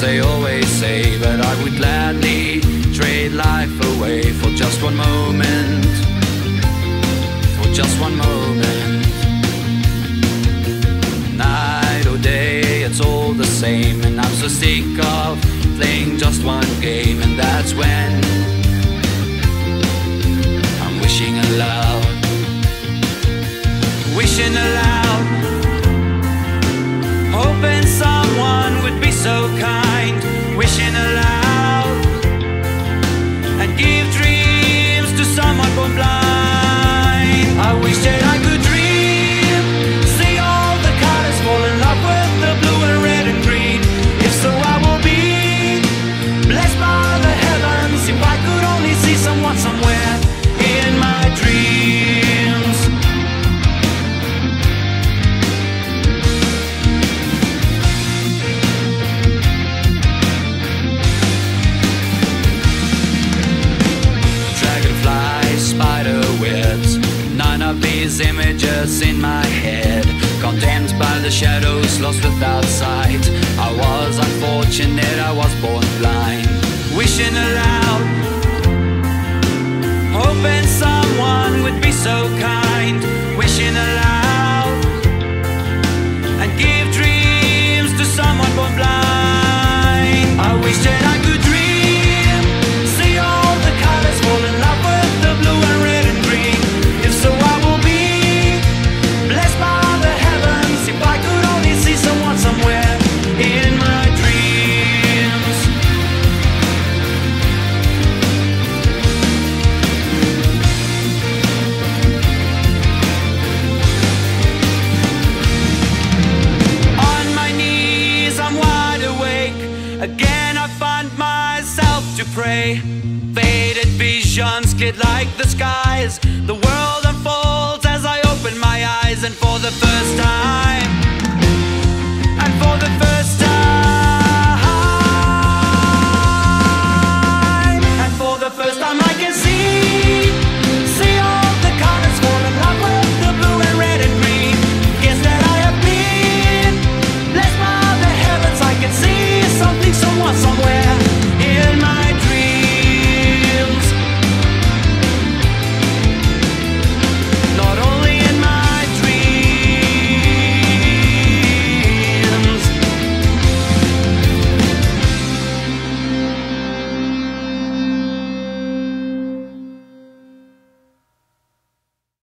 they always say, but I would gladly trade life away for just one moment, for just one moment. Night or day, it's all the same, and I'm so sick of playing just one game. And that's when I'm wishing aloud, wishing aloud, hoping someone would be so kind, wishing aloud, and give dreams to someone born blind. I wish that I could dream, see all the colors, fall in love with the blue and red and green. If so, I will be blessed by the heavens. If I could only see someone somewhere in my dreams. Spider webs, none of these images in my head, condemned by the shadows, lost without sight. I was unfortunate, I was born blind, wishing aloud, hoping someone would be so kind, wishing aloud, and give dreams to someone born blind. I wish that I could dream, see all the colors, fall in love with the blue and red and green. If so, I will be blessed by the heavens. If I could only see someone somewhere in my dreams. On my knees, I'm wide awake. Again, I find myself to pray. Faded visions skid like the skies. The world unfolds as I open my eyes, and for the first time, and for the first time, and for the first time I can see all the colors, fall in love with the blue and red and green. Guess that I have been blessed by the heavens. I can see something, someone, somewhere